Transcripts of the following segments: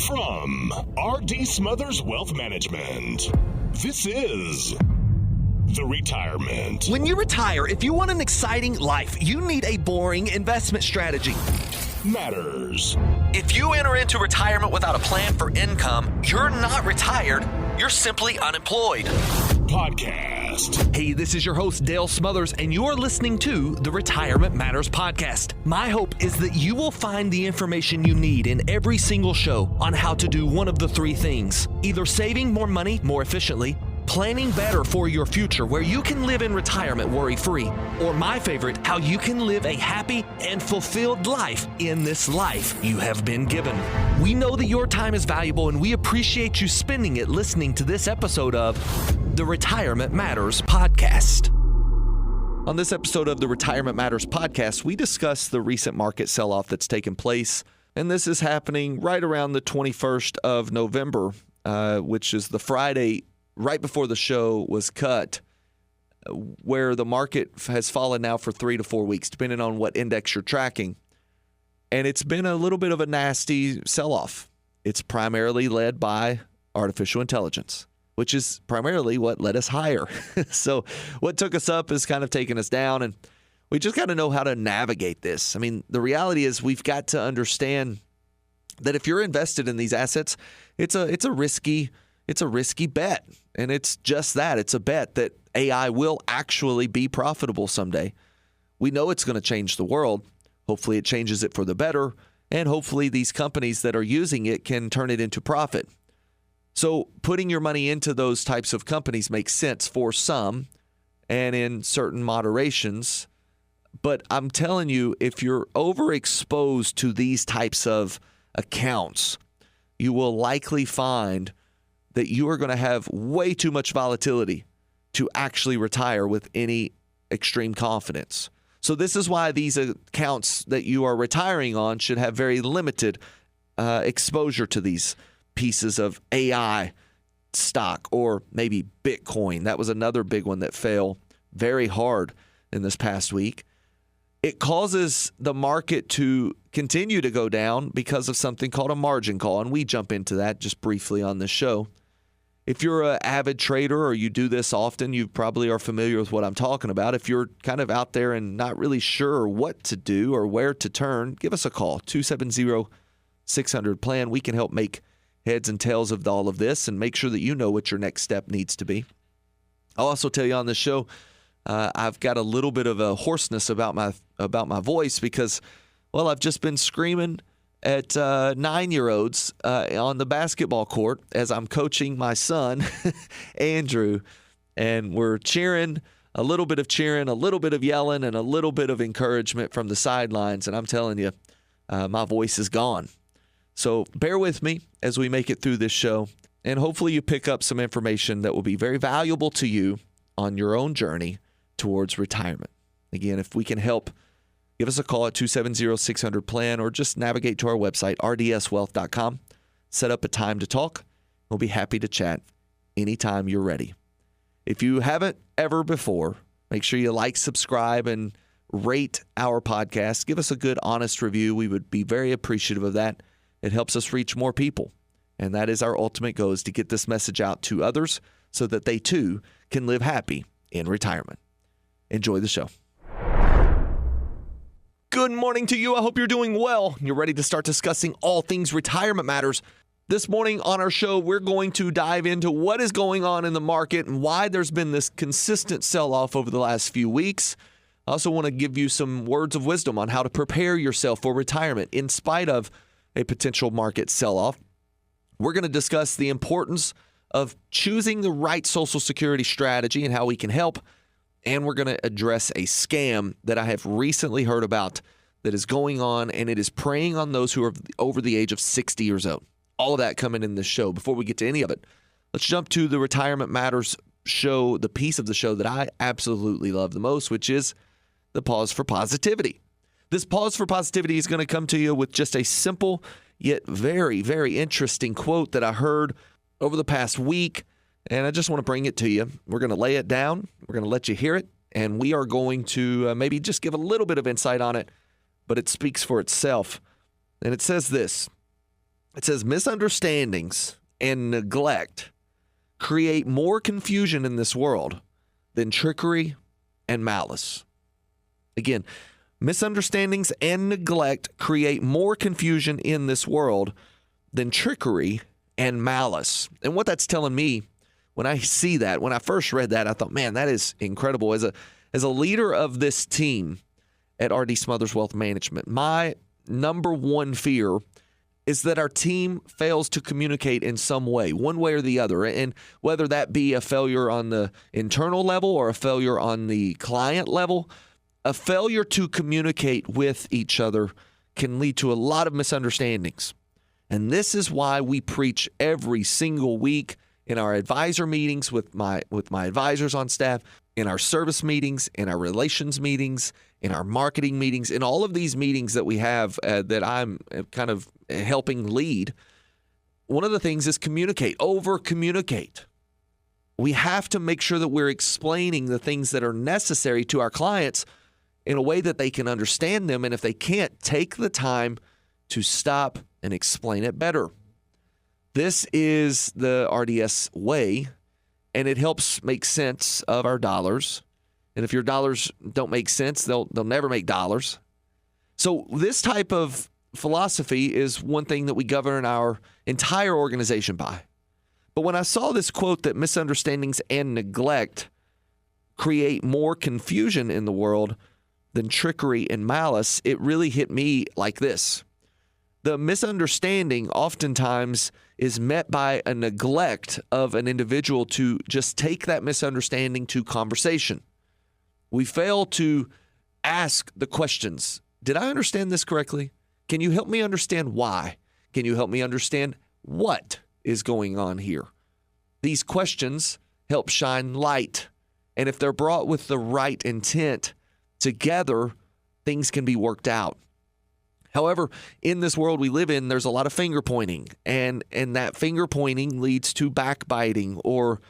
From R.D. Smothers Wealth Management, this is The Retirement. When you retire, if you want an exciting life, you need a boring investment strategy. Matters. If you enter into retirement without a plan for income, you're not retired, you're simply unemployed. Podcast. Hey, this is your host, Dale Smothers, and you're listening to the Retirement Matters Podcast. My hope is that you will find the information you need in every single show on how to do one of the three things: either saving more money more efficiently, planning better for your future where you can live in retirement worry-free, or my favorite, how you can live a happy and fulfilled life in this life you have been given. We know that your time is valuable, and we appreciate you spending it listening to this episode of the Retirement Matters Podcast. On this episode of the Retirement Matters Podcast, we discuss the recent market sell-off that's taken place, and this is happening right around the 21st of November, which is the Friday right before the show was cut, where the market has fallen now for 3 to 4 weeks, depending on what index you're tracking. And it's been a little bit of a nasty sell-off. It's primarily led by artificial intelligence, which is primarily what led us higher. So what took us up is kind of taking us down, and we just got to know how to navigate this. I mean, the reality is we've got to understand that if you're invested in these assets, it's a risky bet. And it's just that. It's a bet that AI will actually be profitable someday. We know it's going to change the world. Hopefully it changes it for the better. And hopefully these companies that are using it can turn it into profit. So putting your money into those types of companies makes sense for some and in certain moderations. But I'm telling you, if you're overexposed to these types of accounts, you will likely find that you are going to have way too much volatility to actually retire with any extreme confidence. So this is why these accounts that you are retiring on should have very limited exposure to these pieces of AI stock or maybe Bitcoin. That was another big one that fell very hard in this past week. It causes the market to continue to go down because of something called a margin call, and we jump into that just briefly on this show. If you're an avid trader or you do this often, you probably are familiar with what I'm talking about. If you're kind of out there and not really sure what to do or where to turn, give us a call, 270-600-PLAN. We can help make heads and tails of all of this and make sure that you know what your next step needs to be. I'll also tell you on this show, I've got a little bit of a hoarseness about my voice because, well, I've just been screaming at 9-year-olds on the basketball court as I'm coaching my son, Andrew, and we're cheering, a little bit of cheering, a little bit of yelling, and a little bit of encouragement from the sidelines, and I'm telling you, my voice is gone. So bear with me as we make it through this show, and hopefully you pick up some information that will be very valuable to you on your own journey towards retirement. Again, if we can help, give us a call at 270-600-PLAN or just navigate to our website, rdswealth.com. Set up a time to talk. We'll be happy to chat anytime you're ready. If you haven't ever before, make sure you like, subscribe, and rate our podcast. Give us a good, honest review. We would be very appreciative of that. It helps us reach more people. And that is our ultimate goal, is to get this message out to others so that they too can live happy in retirement. Enjoy the show. Good morning to you. I hope you're doing well. You're ready to start discussing all things retirement matters. This morning on our show, we're going to dive into what is going on in the market and why there's been this consistent sell-off over the last few weeks. I also want to give you some words of wisdom on how to prepare yourself for retirement in spite of a potential market sell-off. We're going to discuss the importance of choosing the right Social Security strategy and how we can help. And we're going to address a scam that I have recently heard about that is going on, and it is preying on those who are over the age of 60 years old. All of that coming in this show. Before we get to any of it, let's jump to the Retirement Matters show, the piece of the show that I absolutely love the most, which is the Pause for Positivity. This Pause for Positivity is going to come to you with just a simple yet very, very interesting quote that I heard over the past week. And I just want to bring it to you. We're going to lay it down. We're going to let you hear it. And we are going to maybe just give a little bit of insight on it. But it speaks for itself. And it says this: It says misunderstandings and neglect create more confusion in this world than trickery and malice. Again, misunderstandings and neglect create more confusion in this world than trickery and malice. And what that's telling me, when I see that, when I first read that, I thought, man, that is incredible. As a leader of this team at R.D. Smothers Wealth Management, my number one fear is that our team fails to communicate in some way, one way or the other. And whether that be a failure on the internal level or a failure on the client level, a failure to communicate with each other can lead to a lot of misunderstandings. And this is why we preach every single week in our advisor meetings with my advisors on staff, in our service meetings, in our relations meetings, in our marketing meetings, in all of these meetings that we have that I'm kind of helping lead. One of the things is communicate, over-communicate. We have to make sure that we're explaining the things that are necessary to our clients in a way that they can understand them. And if they can't, take the time to stop and explain it better. This is the RDS way, and it helps make sense of our dollars. And if your dollars don't make sense, they'll never make dollars. So this type of philosophy is one thing that we govern our entire organization by. But when I saw this quote that misunderstandings and neglect create more confusion in the world than trickery and malice, it really hit me like this. The misunderstanding oftentimes is met by a neglect of an individual to just take that misunderstanding to conversation. We fail to ask the questions. Did I understand this correctly? Can you help me understand why? Can you help me understand what is going on here? These questions help shine light. And if they're brought with the right intent, together, things can be worked out. However, in this world we live in, there's a lot of finger pointing, and that finger pointing leads to backbiting or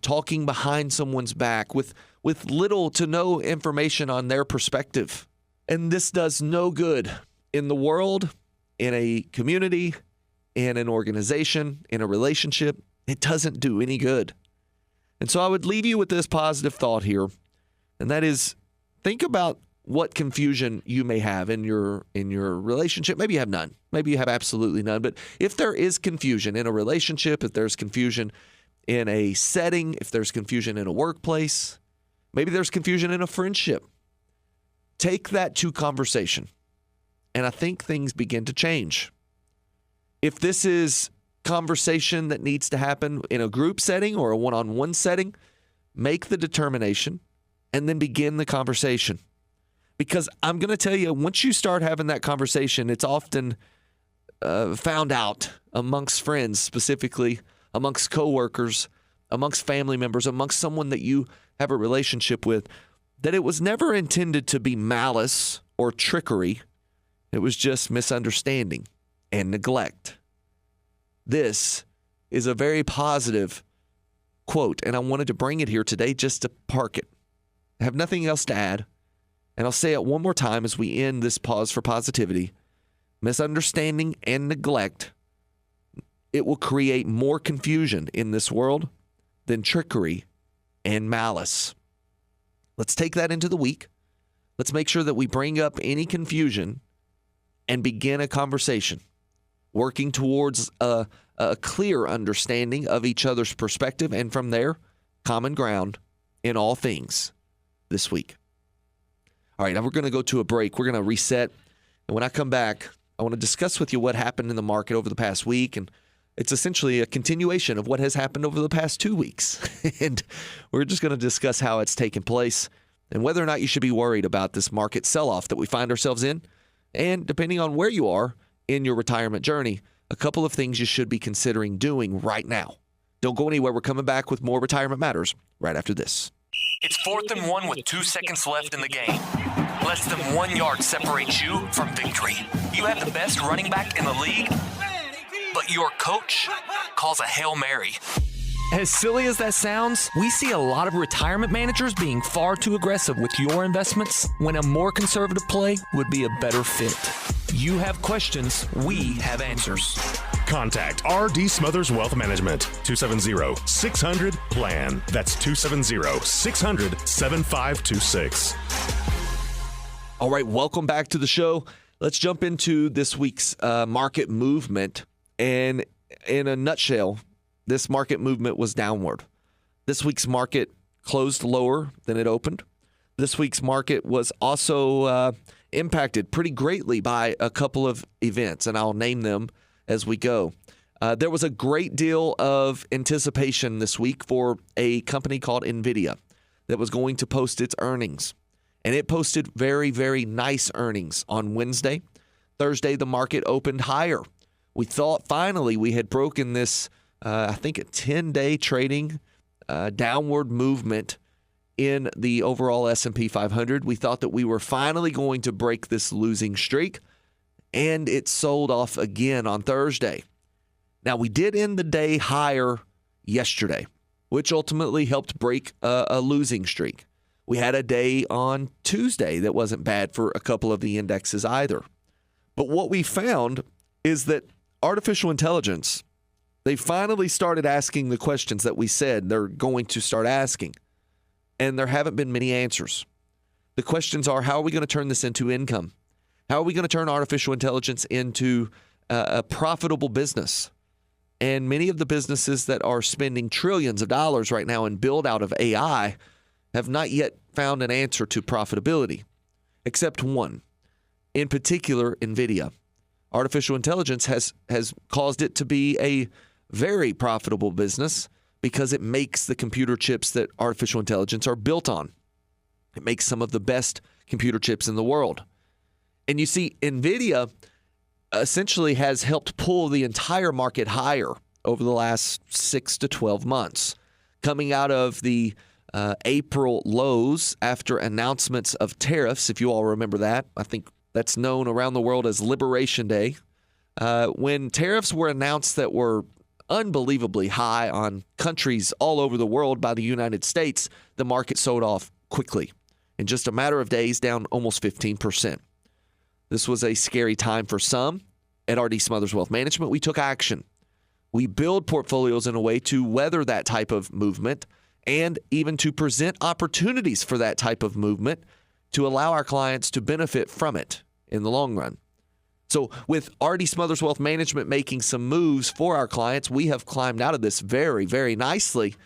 talking behind someone's back with little to no information on their perspective. And this does no good in the world, in a community, in an organization, in a relationship. It doesn't do any good. And so I would leave you with this positive thought here, and that is, think about what confusion you may have in your relationship. Maybe you have none. Maybe you have absolutely none. But if there is confusion in a relationship, if there's confusion in a setting, if there's confusion in a workplace, maybe there's confusion in a friendship, take that to conversation. And I think things begin to change. If this is conversation that needs to happen in a group setting or a one-on-one setting, make the determination and then begin the conversation. Because I'm going to tell you, once you start having that conversation, it's often found out amongst friends, specifically amongst coworkers, amongst family members, amongst someone that you have a relationship with, that it was never intended to be malice or trickery. It was just misunderstanding and neglect. This is a very positive quote, and I wanted to bring it here today just to park it. I have nothing else to add. And I'll say it one more time as we end this pause for positivity. Misunderstanding and neglect, it will create more confusion in this world than trickery and malice. Let's take that into the week. Let's make sure that we bring up any confusion and begin a conversation, working towards a clear understanding of each other's perspective, and from there, common ground in all things this week. All right, now we're going to go to a break. We're going to reset. And when I come back, I want to discuss with you what happened in the market over the past week. And it's essentially a continuation of what has happened over the past 2 weeks. And we're just going to discuss how it's taken place and whether or not you should be worried about this market sell-off that we find ourselves in. And depending on where you are in your retirement journey, a couple of things you should be considering doing right now. Don't go anywhere. We're coming back with more Retirement Matters right after this. It's 4th and 1 with 2 seconds left in the game. Less than 1 yard separates you from victory. You have the best running back in the league, but your coach calls a Hail Mary. As silly as that sounds, we see a lot of retirement managers being far too aggressive with your investments when a more conservative play would be a better fit. You have questions, we have answers. Contact R.D. Smothers Wealth Management, 270-600-PLAN. That's 270-600-7526. All right, welcome back to the show. Let's jump into this week's market movement. And in a nutshell, this market movement was downward. This week's market closed lower than it opened. This week's market was also impacted pretty greatly by a couple of events, and I'll name them as we go. There was a great deal of anticipation this week for a company called NVIDIA that was going to post its earnings. And it posted very, very nice earnings on Wednesday. Thursday, the market opened higher. We thought finally we had broken this, I think, a 10-day trading downward movement in the overall S&P 500. We thought that we were finally going to break this losing streak, and it sold off again on Thursday. Now, we did end the day higher yesterday, which ultimately helped break a losing streak. We had a day on Tuesday that wasn't bad for a couple of the indexes either. But what we found is that artificial intelligence, they finally started asking the questions that we said they're going to start asking. And there haven't been many answers. The questions are, how are we going to turn this into income? How are we going to turn artificial intelligence into a profitable business? And many of the businesses that are spending trillions of dollars right now in build out of AI have not yet found an answer to profitability, except one. In particular, NVIDIA. Artificial intelligence has caused it to be a very profitable business because it makes the computer chips that artificial intelligence are built on. It makes some of the best computer chips in the world. And you see, NVIDIA essentially has helped pull the entire market higher over the last 6 to 12 months. Coming out of the April lows after announcements of tariffs, if you all remember that, I think that's known around the world as Liberation Day. When tariffs were announced that were unbelievably high on countries all over the world by the United States, the market sold off quickly. In just a matter of days, down almost 15%. This was a scary time for some. At R.D. Smothers Wealth Management, we took action. We build portfolios in a way to weather that type of movement and even to present opportunities for that type of movement to allow our clients to benefit from it in the long run. So with R.D. Smothers Wealth Management making some moves for our clients, we have climbed out of this very, very nicely.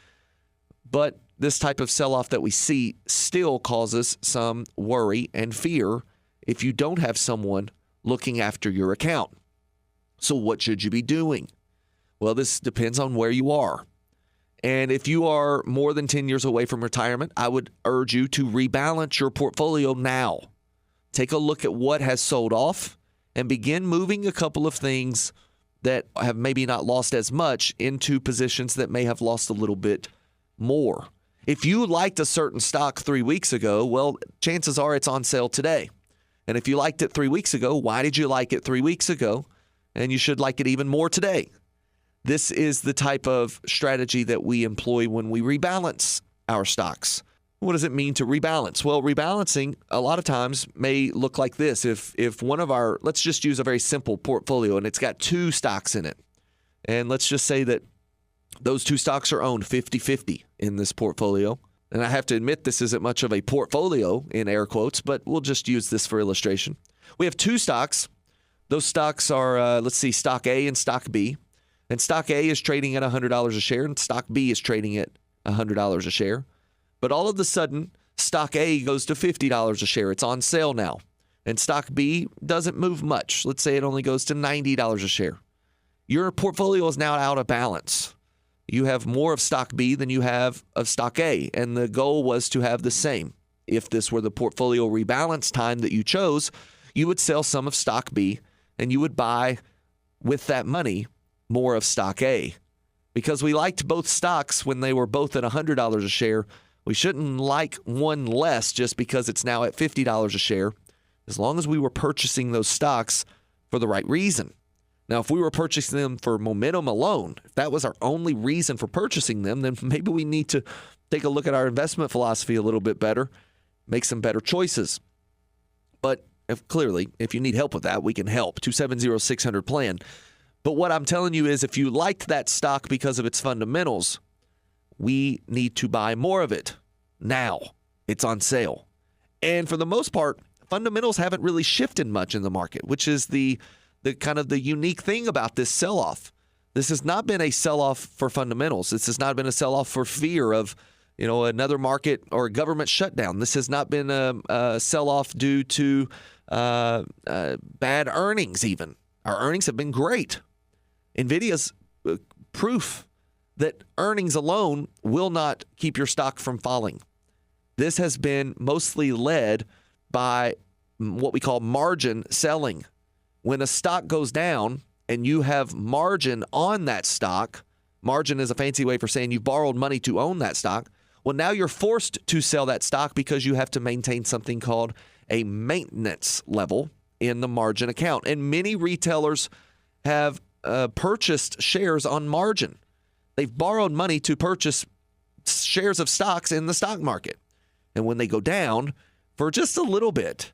But this type of sell-off that we see still causes some worry and fear if you don't have someone looking after your account. So what should you be doing? Well, this depends on where you are. And if you are more than 10 years away from retirement, I would urge you to rebalance your portfolio now. Take a look at what has sold off and begin moving a couple of things that have maybe not lost as much into positions that may have lost a little bit more. If you liked a certain stock 3 weeks ago, well, chances are it's on sale today. And if you liked it 3 weeks ago, why did you like it 3 weeks ago? And you should like it even more today. This is the type of strategy that we employ when we rebalance our stocks. What does it mean to rebalance? Well, rebalancing a lot of times may look like this. If one of our, let's just use a very simple portfolio and it's got 2 stocks in it. And let's just say that those 2 stocks are owned 50-50 in this portfolio. And I have to admit this isn't much of a portfolio in air quotes, but we'll just use this for illustration. We have 2 stocks. Those stocks are, stock A and stock B. And stock A is trading at $100 a share and stock B is trading at $100 a share. But all of a sudden, stock A goes to $50 a share. It's on sale now. And stock B doesn't move much. Let's say it only goes to $90 a share. Your portfolio is now out of balance. You have more of stock B than you have of stock A. And the goal was to have the same. If this were the portfolio rebalance time that you chose, you would sell some of stock B and you would buy with that money more of stock A. Because we liked both stocks when they were both at $100 a share, we shouldn't like one less just because it's now at $50 a share, as long as we were purchasing those stocks for the right reason. Now, if we were purchasing them for momentum alone, if that was our only reason for purchasing them, then maybe we need to take a look at our investment philosophy a little bit better, make some better choices. But Clearly, if you need help with that, we can help. 270-600-PLAN. But what I'm telling you is if you liked that stock because of its fundamentals, we need to buy more of it now. It's on sale. And for the most part, fundamentals haven't really shifted much in the market, which is the kind of the unique thing about this sell-off. This has not been a sell-off for fundamentals. This has not been a sell-off for fear of, another market or a government shutdown. This has not been a sell-off due to bad earnings even. Our earnings have been great. NVIDIA's proof that earnings alone will not keep your stock from falling. This has been mostly led by what we call margin selling. When a stock goes down and you have margin on that stock, margin is a fancy way for saying you borrowed money to own that stock. Well, now you're forced to sell that stock because you have to maintain something called a maintenance level in the margin account. And many retailers have purchased shares on margin. They've borrowed money to purchase shares of stocks in the stock market. And when they go down for just a little bit,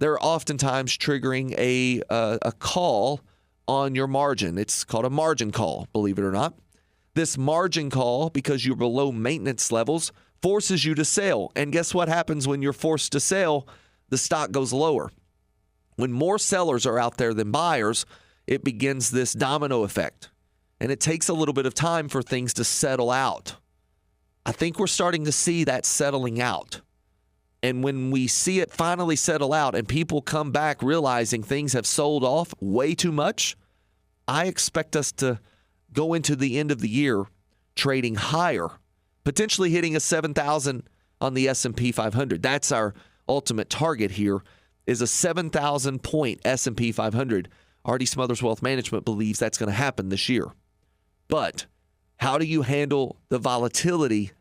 they're oftentimes triggering a call on your margin. It's called a margin call, believe it or not. This margin call, because you're below maintenance levels, forces you to sell. And guess what happens when you're forced to sell? The stock goes lower. When more sellers are out there than buyers, it begins this domino effect. And it takes a little bit of time for things to settle out. I think we're starting to see that settling out. And when we see it finally settle out and people come back realizing things have sold off way too much, I expect us to go into the end of the year trading higher, potentially hitting a 7,000 on the S&P 500. That's our ultimate target here, is a 7,000 point S&P 500. R.D. Smothers Wealth Management believes that's going to happen this year. But how do you handle the volatility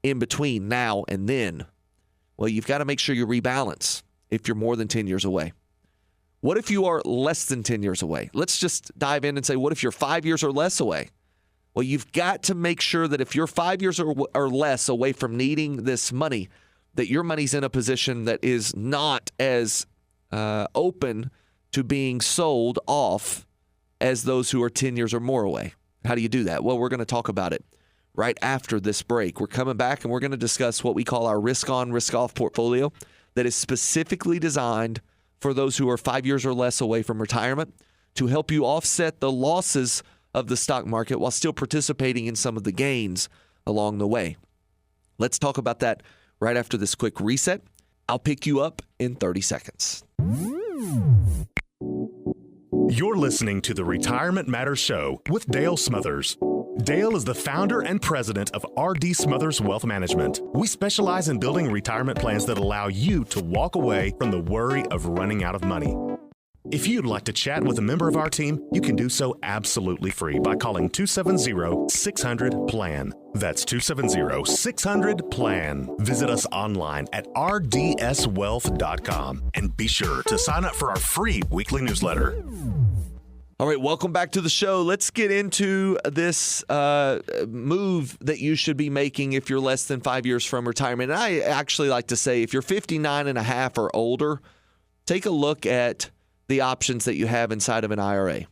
in between now and then? Well, you've got to make sure you rebalance if you're more than 10 years away. What if you are less than 10 years away? Let's just dive in and say, what if you're 5 years or less away? Well, you've got to make sure that if you're 5 years or less away from needing this money, that your money's in a position that is not as open to being sold off as those who are 10 years or more away. How do you do that? Well, we're going to talk about it right after this break. We're coming back and we're going to discuss what we call our risk-on, risk-off portfolio that is specifically designed for those who are 5 years or less away from retirement to help you offset the losses of the stock market while still participating in some of the gains along the way. Let's talk about that right after this quick reset. I'll pick you up in 30 seconds. You're listening to the Retirement Matters Show with Dale Smothers. Dale is the founder and president of R.D. Smothers Wealth Management. We specialize in building retirement plans that allow you to walk away from the worry of running out of money. If you'd like to chat with a member of our team, you can do so absolutely free by calling 270-600-PLAN. That's 270-600-PLAN. Visit us online at rdswealth.com and be sure to sign up for our free weekly newsletter. All right, welcome back to the show. Let's get into this move that you should be making if you're less than 5 years from retirement. And I actually like to say if you're 59 and a half or older, take a look at the options that you have inside of an IRA.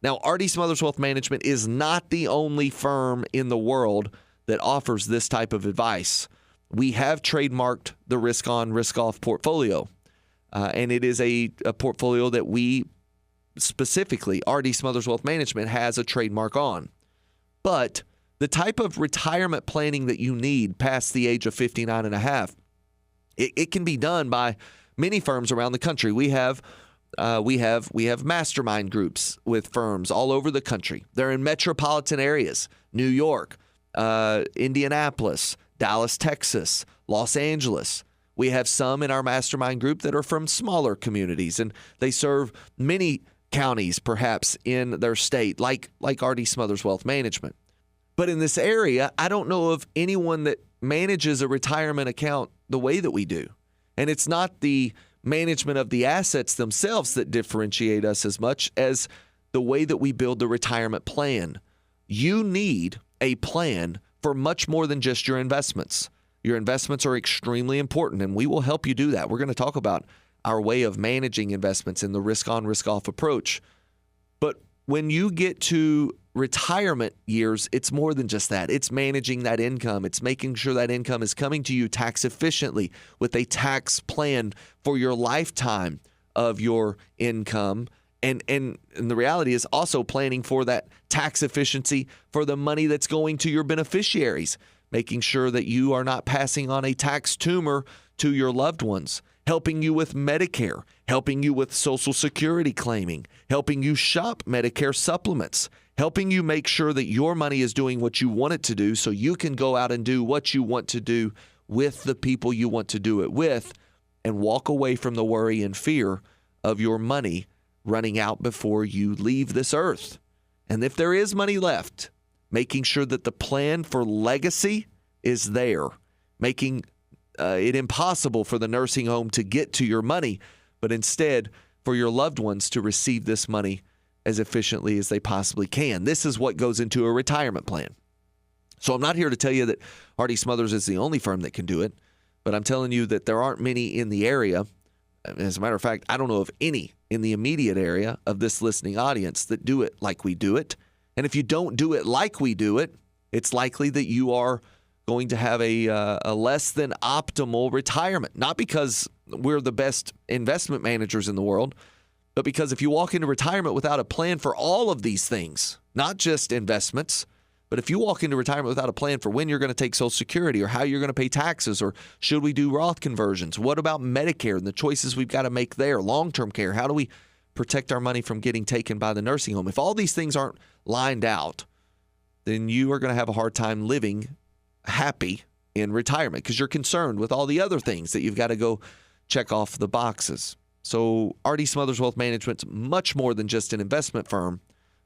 Now, R.D. Smothers Wealth Management is not the only firm in the world that offers this type of advice. We have trademarked the risk-on, risk-off portfolio, and it is a portfolio that we specifically, R.D. Smothers Wealth Management has a trademark on. But the type of retirement planning that you need past the age of 59 and a half, it can be done by many firms around the country. We have mastermind groups with firms all over the country. They're in metropolitan areas, New York, Indianapolis, Dallas, Texas, Los Angeles. We have some in our mastermind group that are from smaller communities, and they serve many counties perhaps in their state, like R.D. Smothers Wealth Management. But in this area, I don't know of anyone that manages a retirement account the way that we do. And it's not the management of the assets themselves that differentiate us as much as the way that we build the retirement plan. You need a plan for much more than just your investments. Your investments are extremely important, and we will help you do that. We're going to talk about our way of managing investments in the risk on, risk off approach. But when you get to retirement years, it's more than just that. It's managing that income. It's making sure that income is coming to you tax efficiently with a tax plan for your lifetime of your income. And the reality is also planning for that tax efficiency for the money that's going to your beneficiaries, making sure that you are not passing on a tax tumor to your loved ones, helping you with Medicare, helping you with Social Security claiming, helping you shop Medicare supplements, helping you make sure that your money is doing what you want it to do so you can go out and do what you want to do with the people you want to do it with and walk away from the worry and fear of your money running out before you leave this earth. And if there is money left, making sure that the plan for legacy is there, making it impossible for the nursing home to get to your money, but instead for your loved ones to receive this money as efficiently as they possibly can. This is what goes into a retirement plan. So I'm not here to tell you that R.D. Smothers is the only firm that can do it, but I'm telling you that there aren't many in the area. As a matter of fact, I don't know of any in the immediate area of this listening audience that do it like we do it. And if you don't do it like we do it, it's likely that you are going to have a less than optimal retirement. Not because we're the best investment managers in the world, but because if you walk into retirement without a plan for all of these things, not just investments, but if you walk into retirement without a plan for when you're going to take Social Security or how you're going to pay taxes or should we do Roth conversions, what about Medicare and the choices we've got to make there, long-term care, how do we protect our money from getting taken by the nursing home? If all these things aren't lined out, then you are going to have a hard time living happy in retirement because you're concerned with all the other things that you've got to go check off the boxes. So R.D. Smothers Wealth Management's much more than just an investment firm,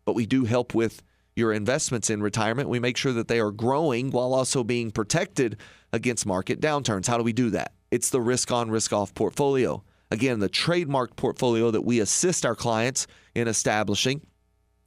but we do help with your investments in retirement. We make sure that they are growing while also being protected against market downturns. How do we do that? It's the risk on, risk off portfolio. Again, the trademarked portfolio that we assist our clients in establishing.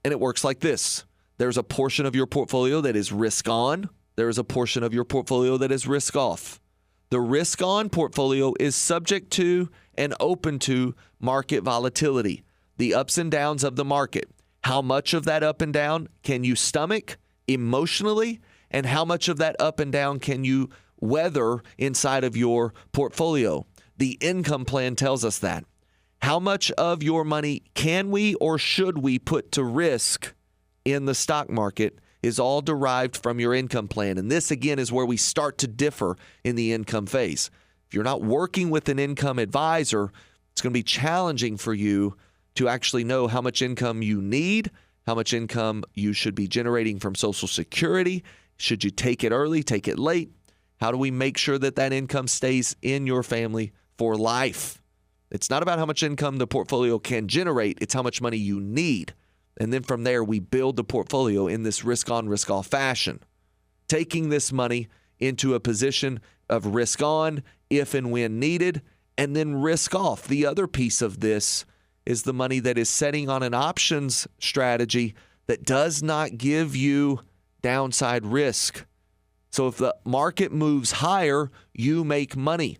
And it works like this. There's a portion of your portfolio that is risk on. There is a portion of your portfolio that is risk off. The risk on portfolio is subject to and open to market volatility, the ups and downs of the market. How much of that up and down can you stomach emotionally, and how much of that up and down can you weather inside of your portfolio? The income plan tells us that. How much of your money can we or should we put to risk in the stock market is all derived from your income plan. And this, again, is where we start to differ in the income phase. If you're not working with an income advisor, it's going to be challenging for you to actually know how much income you need, how much income you should be generating from Social Security. Should you take it early, take it late? How do we make sure that that income stays in your family for life? It's not about how much income the portfolio can generate. It's how much money you need. And then from there, we build the portfolio in this risk on, risk off fashion, taking this money into a position of risk on if and when needed, and then risk off. The other piece of this is the money that is setting on an options strategy that does not give you downside risk. So if the market moves higher, you make money.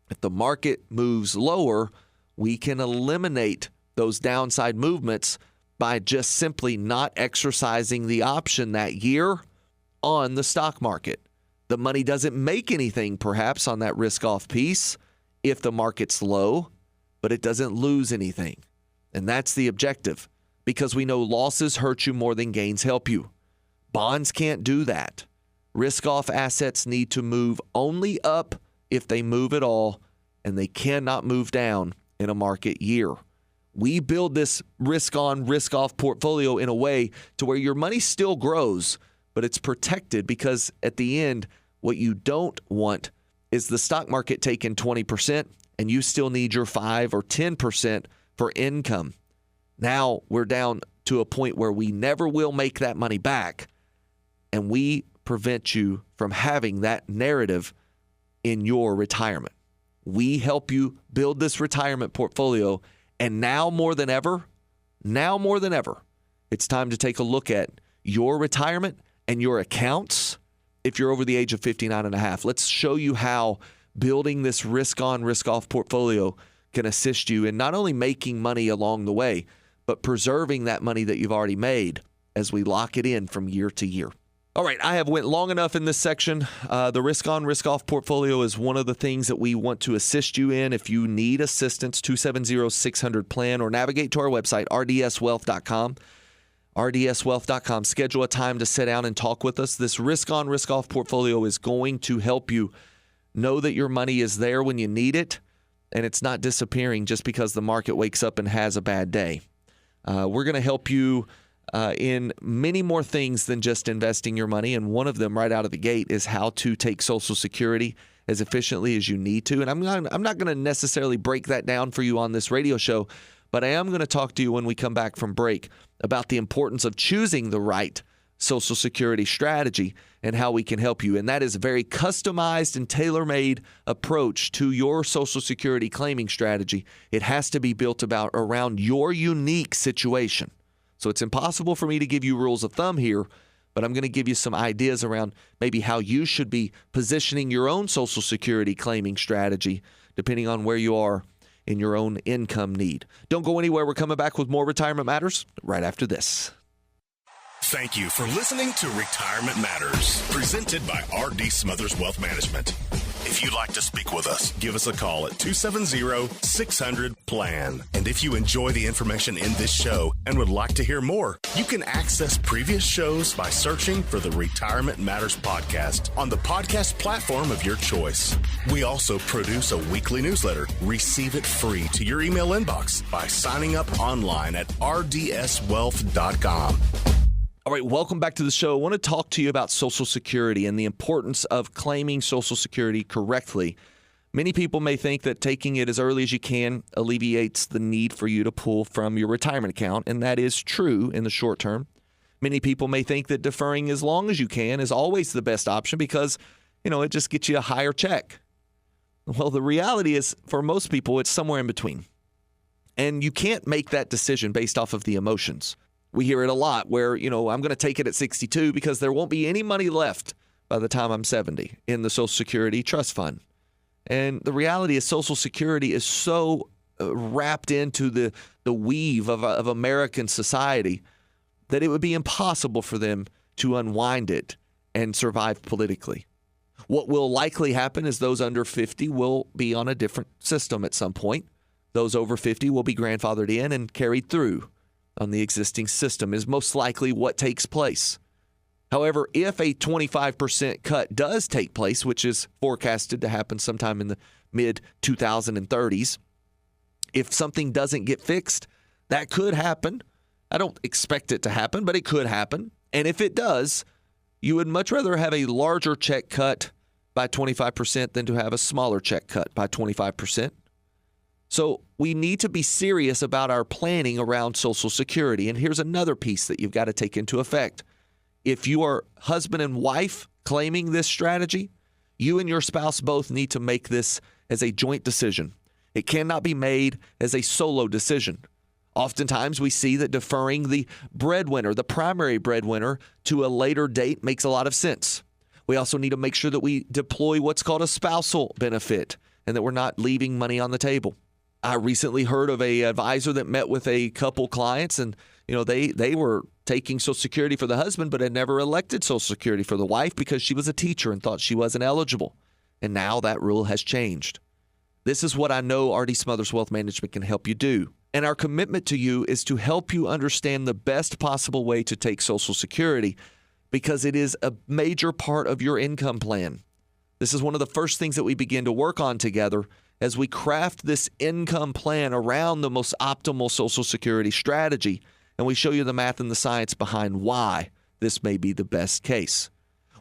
If the market moves lower, we can eliminate those downside movements by just simply not exercising the option that year on the stock market. The money doesn't make anything, perhaps, on that risk-off piece if the market's low, but it doesn't lose anything. And that's the objective, because we know losses hurt you more than gains help you. Bonds can't do that. Risk-off assets need to move only up if they move at all, and they cannot move down in a market year. We build this risk-on, risk-off portfolio in a way to where your money still grows, but it's protected, because at the end, what you don't want is the stock market taking 20% and you still need your 5 or 10% for income. Now we're down to a point where we never will make that money back, and we prevent you from having that narrative in your retirement. We help you build this retirement portfolio. And now more than ever, it's time to take a look at your retirement and your accounts if you're over the age of 59 and a half. Let's show you how building this risk-on, risk-off portfolio can assist you in not only making money along the way, but preserving that money that you've already made as we lock it in from year to year. All right, I have went long enough in this section. The risk-on, risk-off portfolio is one of the things that we want to assist you in. If you need assistance, 270-600-PLAN, or navigate to our website, rdswealth.com. rdswealth.com. Schedule a time to sit down and talk with us. This risk-on, risk-off portfolio is going to help you know that your money is there when you need it, and it's not disappearing just because the market wakes up and has a bad day. We're going to help you in many more things than just investing your money, and one of them right out of the gate is how to take Social Security as efficiently as you need to. And I'm not going to necessarily break that down for you on this radio show, but I am going to talk to you when we come back from break about the importance of choosing the right Social Security strategy and how we can help you. And that is a very customized and tailor-made approach to your Social Security claiming strategy. It has to be built around your unique situation. So it's impossible for me to give you rules of thumb here, but I'm going to give you some ideas around maybe how you should be positioning your own Social Security claiming strategy, depending on where you are in your own income need. Don't go anywhere. We're coming back with more Retirement Matters right after this. Thank you for listening to Retirement Matters, presented by R.D. Smothers Wealth Management. If you'd like to speak with us, give us a call at 270-600-PLAN. And if you enjoy the information in this show and would like to hear more, you can access previous shows by searching for the Retirement Matters podcast on the podcast platform of your choice. We also produce a weekly newsletter. Receive it free to your email inbox by signing up online at rdswealth.com. All right, welcome back to the show. I want to talk to you about Social Security and the importance of claiming Social Security correctly. Many people may think that taking it as early as you can alleviates the need for you to pull from your retirement account, and that is true in the short term. Many people may think that deferring as long as you can is always the best option because, it just gets you a higher check. Well, the reality is, for most people, it's somewhere in between. And you can't make that decision based off of the emotions. We hear it a lot where, I'm going to take it at 62 because there won't be any money left by the time I'm 70 in the Social Security Trust Fund. And the reality is Social Security is so wrapped into the weave of American society that it would be impossible for them to unwind it and survive politically. What will likely happen is those under 50 will be on a different system at some point. Those over 50 will be grandfathered in and carried through on the existing system is most likely what takes place. However, if a 25% cut does take place, which is forecasted to happen sometime in the mid-2030s, if something doesn't get fixed, that could happen. I don't expect it to happen, but it could happen. And if it does, you would much rather have a larger check cut by 25% than to have a smaller check cut by 25%. So we need to be serious about our planning around Social Security. And here's another piece that you've got to take into effect. If you are husband and wife claiming this strategy, you and your spouse both need to make this as a joint decision. It cannot be made as a solo decision. Oftentimes we see that deferring the breadwinner, the primary breadwinner, to a later date makes a lot of sense. We also need to make sure that we deploy what's called a spousal benefit and that we're not leaving money on the table. I recently heard of an advisor that met with a couple clients and, they were taking Social Security for the husband but had never elected Social Security for the wife because she was a teacher and thought she wasn't eligible. And now that rule has changed. This is what I know R.D. Smothers Wealth Management can help you do. And our commitment to you is to help you understand the best possible way to take Social Security because it is a major part of your income plan. This is one of the first things that we begin to work on together as we craft this income plan around the most optimal Social Security strategy, and we show you the math and the science behind why this may be the best case.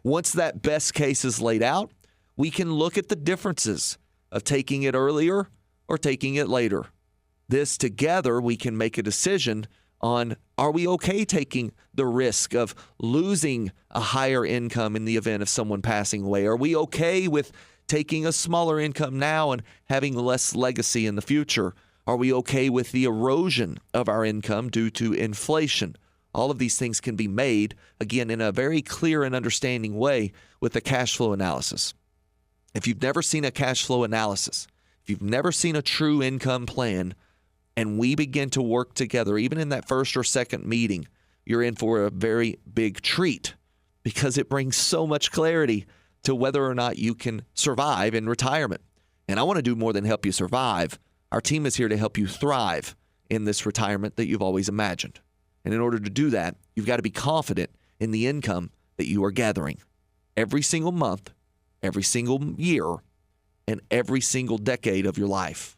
Once that best case is laid out, we can look at the differences of taking it earlier or taking it later. This together, we can make a decision on, are we okay taking the risk of losing a higher income in the event of someone passing away? Are we okay with taking a smaller income now and having less legacy in the future? Are we okay with the erosion of our income due to inflation? All of these things can be made, again, in a very clear and understanding way with the cash flow analysis. If you've never seen a cash flow analysis, if you've never seen a true income plan, and we begin to work together, even in that first or second meeting, you're in for a very big treat because it brings so much clarity to whether or not you can survive in retirement. And I want to do more than help you survive. Our team is here to help you thrive in this retirement that you've always imagined. And in order to do that, you've got to be confident in the income that you are gathering every single month, every single year, and every single decade of your life.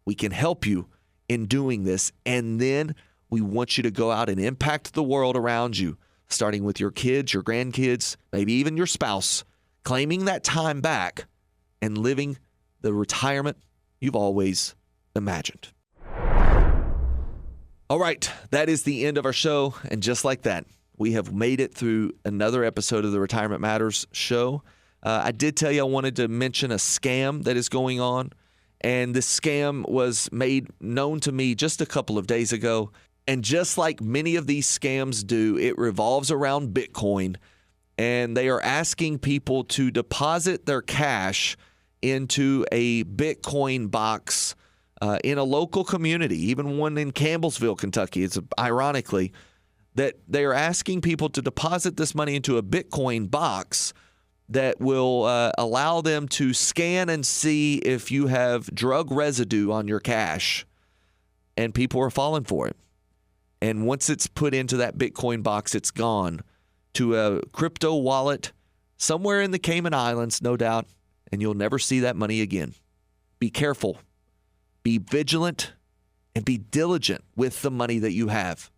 We can help you in doing this, and then we want you to go out and impact the world around you, starting with your kids, your grandkids, maybe even your spouse, claiming that time back and living the retirement you've always imagined. All right, that is the end of our show, and just like that, we have made it through another episode of the Retirement Matters show. I did tell you I wanted to mention a scam that is going on, and this scam was made known to me just a couple of days ago. And just like many of these scams do, it revolves around Bitcoin, and they are asking people to deposit their cash into a Bitcoin box in a local community, even one in Campbellsville, Kentucky. It's ironically that they are asking people to deposit this money into a Bitcoin box that will allow them to scan and see if you have drug residue on your cash. And people are falling for it. And once it's put into that Bitcoin box, it's gone to a crypto wallet somewhere in the Cayman Islands, no doubt, and you'll never see that money again. Be careful. Be vigilant and be diligent with the money that you have.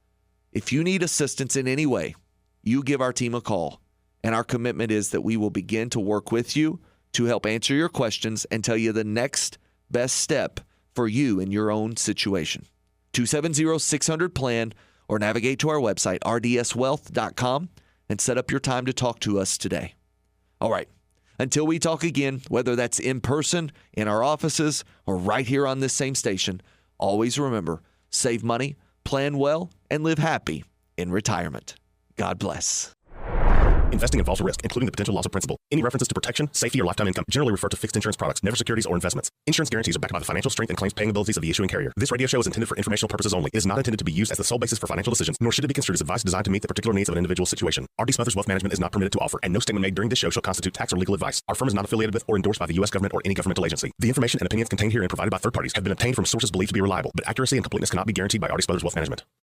If you need assistance in any way, you give our team a call. And our commitment is that we will begin to work with you to help answer your questions and tell you the next best step for you in your own situation. 270-600-PLAN or navigate to our website, rdswealth.com, and set up your time to talk to us today. All right. Until we talk again, whether that's in person, in our offices, or right here on this same station, always remember, save money, plan well, and live happy in retirement. God bless. Investing involves a risk, including the potential loss of principal. Any references to protection, safety, or lifetime income generally refer to fixed insurance products, never securities or investments. Insurance guarantees are backed by the financial strength and claims paying abilities of the issuing carrier. This radio show is intended for informational purposes only. It is not intended to be used as the sole basis for financial decisions, nor should it be construed as advice designed to meet the particular needs of an individual situation. R.D. Smothers Wealth Management is not permitted to offer, and no statement made during this show shall constitute tax or legal advice. Our firm is not affiliated with or endorsed by the U.S. government or any governmental agency. The information and opinions contained herein provided by third parties have been obtained from sources believed to be reliable, but accuracy and completeness cannot be guaranteed by R.D. Smothers Wealth Management.